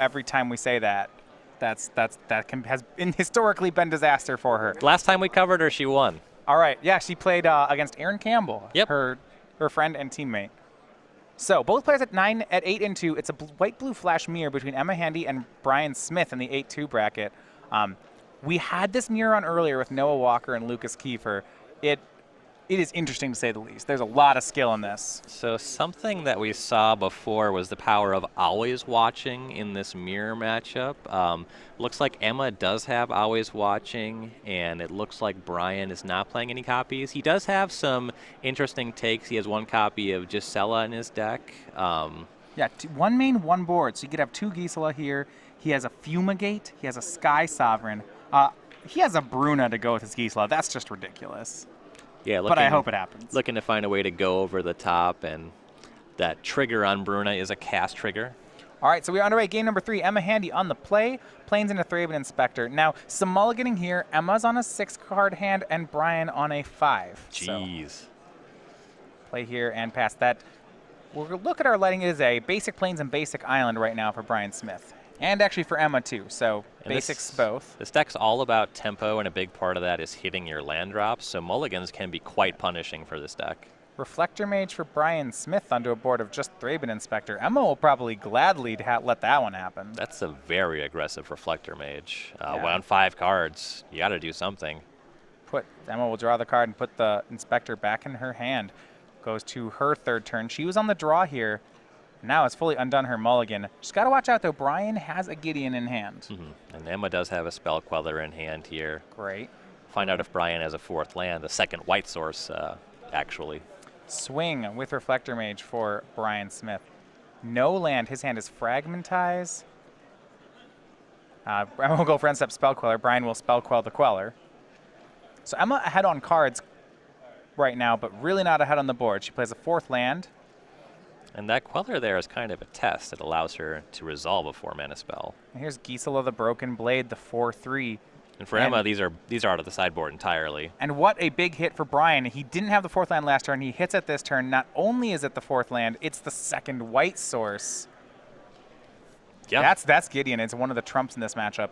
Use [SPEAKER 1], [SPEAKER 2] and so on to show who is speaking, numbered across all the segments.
[SPEAKER 1] every time we say that. Has historically been disaster for her.
[SPEAKER 2] Last time we covered her, she won.
[SPEAKER 1] All right. Yeah, she played against Erin Campbell,
[SPEAKER 2] yep.
[SPEAKER 1] her friend and teammate. So both players at 8 and 2. It's a white-blue flash mirror between Emma Handy and Brian Smith in the 8-2 bracket. We had this mirror on earlier with Noah Walker and Lucas Kiefer. It is interesting to say the least. There's a lot of skill in this.
[SPEAKER 2] So something that we saw before was the power of always watching in this mirror matchup. Looks like Emma does have always watching, and it looks like Brian is not playing any copies. He does have some interesting takes. He has one copy of Gisela in his deck.
[SPEAKER 1] Yeah, one main, one board. So you could have 2 Gisela here. He has a Fumigate. He has a Sky Sovereign. He has a Bruna to go with his Gisela. That's just ridiculous.
[SPEAKER 2] Yeah,
[SPEAKER 1] but I hope it happens.
[SPEAKER 2] Looking to find a way to go over the top, and that trigger on Bruna is a cast trigger.
[SPEAKER 1] All right, so we're underway. Game number 3, Emma Handy on the play, planes into Thraben Inspector. Now, some mulliganing here. Emma's on a 6-card hand, and Brian on a 5.
[SPEAKER 2] Jeez.
[SPEAKER 1] So, play here and pass that. We'll look at our lighting. It is a basic plains and basic island right now for Brian Smith. And actually for Emma, too. So basics both.
[SPEAKER 2] This deck's all about tempo, and a big part of that is hitting your land drops. So mulligans can be quite punishing for this deck.
[SPEAKER 1] Reflector Mage for Brian Smith onto a board of just Thraben Inspector. Emma will probably gladly let that one happen.
[SPEAKER 2] That's a very aggressive Reflector Mage.
[SPEAKER 1] Yeah.
[SPEAKER 2] On 5 cards, you got to do something.
[SPEAKER 1] Emma will draw the card and put the Inspector back in her hand. Goes to her 3rd turn. She was on the draw here. Now it's fully undone her mulligan. Just got to watch out, though. Brian has a Gideon in hand.
[SPEAKER 2] And Emma does have a Spell Queller in hand here.
[SPEAKER 1] Great.
[SPEAKER 2] Find out if Brian has a 4th land, a 2nd white source, actually.
[SPEAKER 1] Swing with Reflector Mage for Brian Smith. No land. His hand is Fragmentize. Emma will go for end step Spell Queller. Brian will Spell Quell the Queller. So Emma ahead on cards right now, but really not ahead on the board. She plays a 4th land.
[SPEAKER 2] And that Queller there is kind of a test. It allows her to resolve a 4-mana spell.
[SPEAKER 1] And here's Gisela the Broken Blade, the 4/3.
[SPEAKER 2] And for Emma, these are out of the sideboard entirely.
[SPEAKER 1] And what a big hit for Brian. He didn't have the 4th land last turn. He hits it this turn. Not only is it the 4th land, it's the 2nd white source.
[SPEAKER 2] Yeah.
[SPEAKER 1] That's Gideon. It's one of the trumps in this matchup.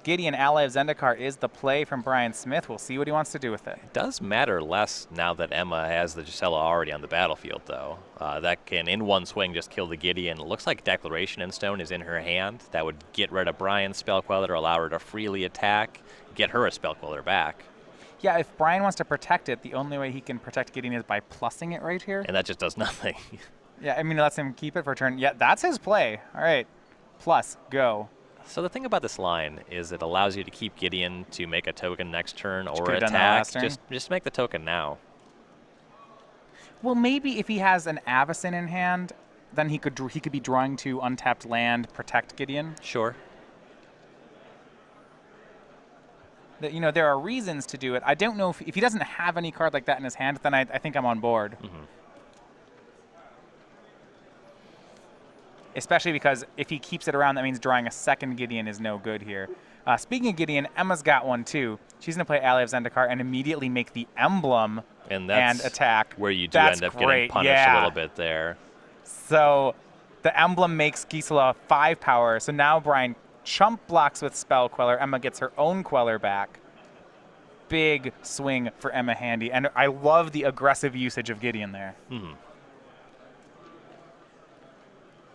[SPEAKER 1] Gideon, ally of Zendikar, is the play from Brian Smith. We'll see what he wants to do with it.
[SPEAKER 2] It does matter less now that Emma has the Gisela already on the battlefield, though. That can, in one swing, just kill the Gideon. It looks like Declaration in Stone is in her hand. That would get rid of Brian's Spell Queller, allow her to freely attack, get her a Spell Queller back.
[SPEAKER 1] Yeah, if Brian wants to protect it, the only way he can protect Gideon is by plussing it right here.
[SPEAKER 2] And that just does nothing.
[SPEAKER 1] Yeah, I mean, it lets him keep it for a turn. Yeah, that's his play. All right, plus, go.
[SPEAKER 2] So the thing about this line is it allows you to keep Gideon to make a token next turn or
[SPEAKER 1] attack.
[SPEAKER 2] Turn. Just make the token now.
[SPEAKER 1] Well, maybe if he has an Avacyn in hand, then he could be drawing to untapped land, protect Gideon.
[SPEAKER 2] Sure.
[SPEAKER 1] There are reasons to do it. I don't know if he doesn't have any card like that in his hand, then I think I'm on board. Especially because if he keeps it around, that means drawing a 2nd Gideon is no good here. Speaking of Gideon, Emma's got one too. She's going to play Ally of Zendikar and immediately make the emblem and attack.
[SPEAKER 2] Where you do end up getting punished a little bit there.
[SPEAKER 1] So the emblem makes Gisela 5 power. So now Brian chump blocks with Spell Queller. Emma gets her own Queller back. Big swing for Emma Handy. And I love the aggressive usage of Gideon there.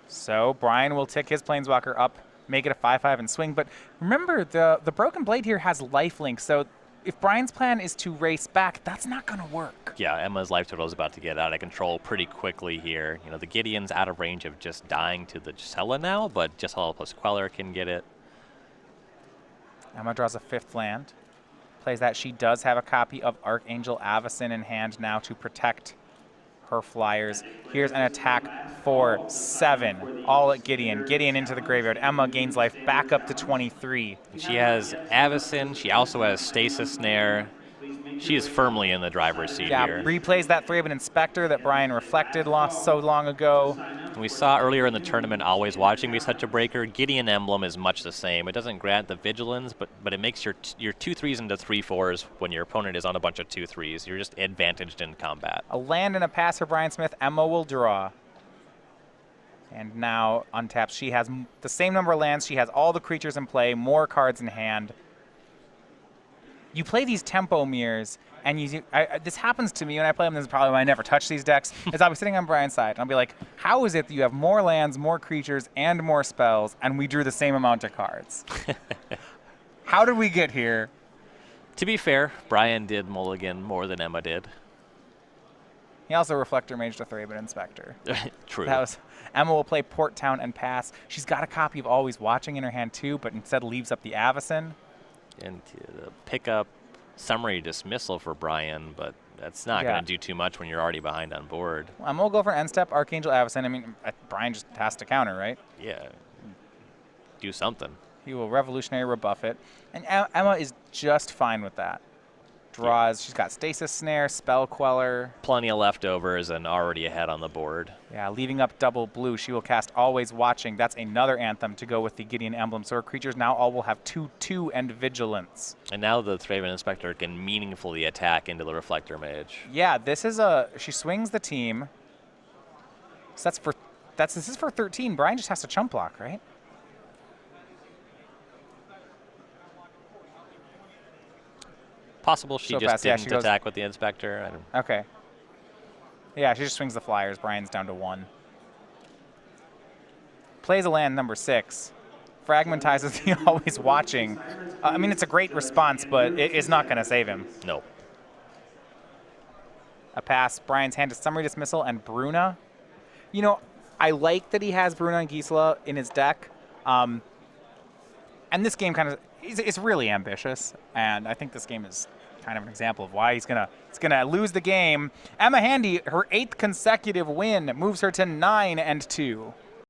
[SPEAKER 1] So Brian will tick his Planeswalker up, make it a 5/5 and swing. But remember, the Broken Blade here has lifelink. So if Brian's plan is to race back, that's not going to work.
[SPEAKER 2] Yeah, Emma's life total is about to get out of control pretty quickly here. The Gideon's out of range of just dying to the Gisela now, but Gisela plus Queller can get it.
[SPEAKER 1] Emma draws a 5th land. Plays that. She does have a copy of Archangel Avacyn in hand now to protect her flyers. Here's an attack for 7. All at Gideon. Gideon into the graveyard. Emma gains life back up to 23.
[SPEAKER 2] She has Avacyn. She also has Stasis Snare. She is firmly in the driver's seat here.
[SPEAKER 1] Replays that Thraben Inspector that Brian reflected lost so long ago.
[SPEAKER 2] We saw earlier in the tournament, always watching be such a breaker. Gideon Emblem is much the same. It doesn't grant the vigilance, but it makes your 2/3s into 3/4s when your opponent is on a bunch of 2/3s. You're just advantaged in combat.
[SPEAKER 1] A land and a pass for Brian Smith. Emma will draw. And now untapped, she has the same number of lands. She has all the creatures in play, more cards in hand. You play these tempo mirrors, and this happens to me when I play them. This is probably why I never touch these decks. Is I'll be sitting on Brian's side, and I'll be like, how is it that you have more lands, more creatures, and more spells, and we drew the same amount of cards? How did we get here?
[SPEAKER 2] To be fair, Brian did mulligan more than Emma did.
[SPEAKER 1] He also Reflector Maged a 3-bit Inspector.
[SPEAKER 2] True.
[SPEAKER 1] Emma will play Port Town and pass. She's got a copy of Always Watching in her hand too, but instead leaves up the Avacyn.
[SPEAKER 2] And pick up Summary Dismissal for Brian, but that's not going to do too much when you're already behind on board.
[SPEAKER 1] Emma will go for end step, Archangel Avacyn. I mean, Brian just has to counter, right?
[SPEAKER 2] Yeah. Do something.
[SPEAKER 1] He will Revolutionary rebuff it. And Emma is just fine with that. Draws. She's got Stasis Snare, Spell Queller.
[SPEAKER 2] Plenty of leftovers and already ahead on the board.
[SPEAKER 1] Yeah, leaving up double blue. She will cast Always Watching. That's another Anthem to go with the Gideon emblem. So her creatures now all will have 2/2 and Vigilance.
[SPEAKER 2] And now the Thraben Inspector can meaningfully attack into the Reflector Mage.
[SPEAKER 1] Yeah, this is she swings the team. So this is for 13. Brian just has to chump block, right?
[SPEAKER 2] Possible she just didn't attack with the Inspector.
[SPEAKER 1] Okay. Yeah, she just swings the flyers. Brian's down to 1. Plays a land number 6. Fragmentizes the Always Watching. I mean, it's a great response, but it's not going to save him.
[SPEAKER 2] No.
[SPEAKER 1] A pass. Brian's hand is Summary Dismissal and Bruna. You know, I like that he has Bruna and Gisela in his deck. And this game kind of it's really ambitious, and I think this game is kind of an example of why he's gonna lose the game. Emma Handy, her 8th consecutive win, moves her to 9-2.